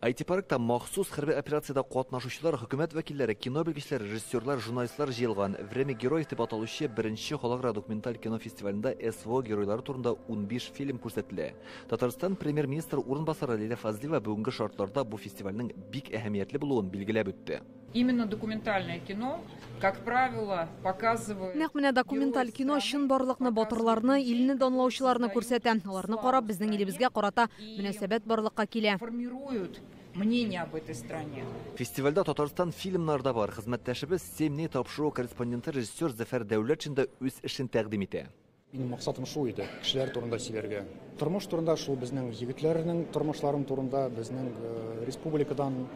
IT-паркта махсус хәрби операцияда катнашучылар, хөкүмәт вәкилләре, кино белгечләре, режиссерлар, журналистлар җыелган «Время героев» дип аталучы беренче халыкара документаль кино фестивалендә СВО геройлары турында 15 фильм күрсәтелә. Татарстан премьер-министры урынбасары Лилия Фазлиева бүгенге шартларда бу фестивальнең бик әһәмиятле булуын билгеләп үтте. Именно документальное кино, как правило, показывает... Нәкъ менә документаль кино шын барлыкны, батырларны, илне данлаучыларны күрсәтә. Аларны карап, безнең илебезгә карата мөнәсәбәт барлыкка килә. Формируют мнение об этой стране. Фестивальдә Татарстан фильмнарда бар. Хезмәттәшебез Семни тапшыру корреспонденты режиссер Зәфәр Дәүләтшин да үз эшен тәкъдим итә. Минем максатым шул иде, кешеләр турында сөйләргә. Тормыш турында шул безнең егетләрнең тормышларын турында, безнең республикадан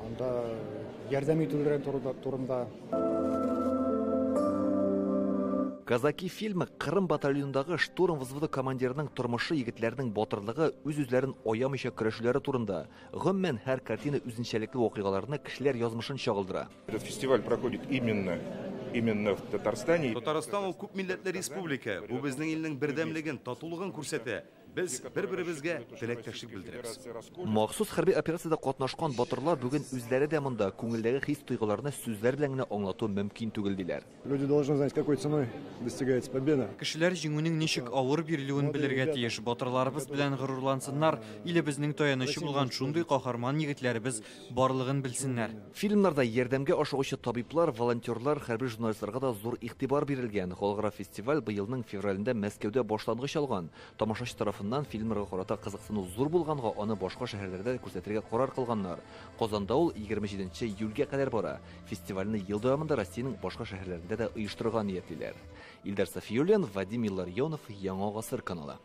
анда ярдәм итүләре турында. Казаки фильмы Кырым батальонындагы штурм взводы командирының тормышы, егетләрнең батырлыгы, үз-үзләрен аямыйча көрәшүләре турында. Гомумән һәр картина үзенчәлекле вакыйгаларны, кешеләр язмышын чагылдыра. Этот фестиваль проходит именно в Татарстане. Татарстан ул күп милләтле республика. Бу безнең илнең бердәмлеген, татулыгын күрсәтә. Без бер-беребезгә теләктәшлек белдерәбез. Махсус хәрби операциядә катнашкан батырлар бүген үзләре дә монда күңелдәге хис-тойгыларны сүзләр белән генә аңлату мөмкин түгел диләр. Люди должны знать, какой ценой достигается победа. Кешеләр җиңүнең ничек авыр бирелүен белергә тиеш. Батырларыбыз белән горурлансыннар, илебезнең таянычы булган шундый каһарман егетләребез барлыгын белсеннәр. Фильмнарда ярдәмгә ашыгучы табиблар, волонтерлар, хәрби журналистларга да зур игътибар бирелгән. Халыкара фестиваль быелның февралендә Мәскәүдә башлангыч алган. Тамашачы тарафыннан фильмларга карата кызыксыну зур булганга, аны башка шәһәрләрдә күрсәтергә карар кылганнар. Казанда ул 27 июльгә кадәр бара. Фестивальне ел дәвамында Россиянең башка шәһәрләрендә дә оештырырга ниятлиләр. Илдар Сафиуллин, Вадим Илларионов, Яңа гасыр каналы.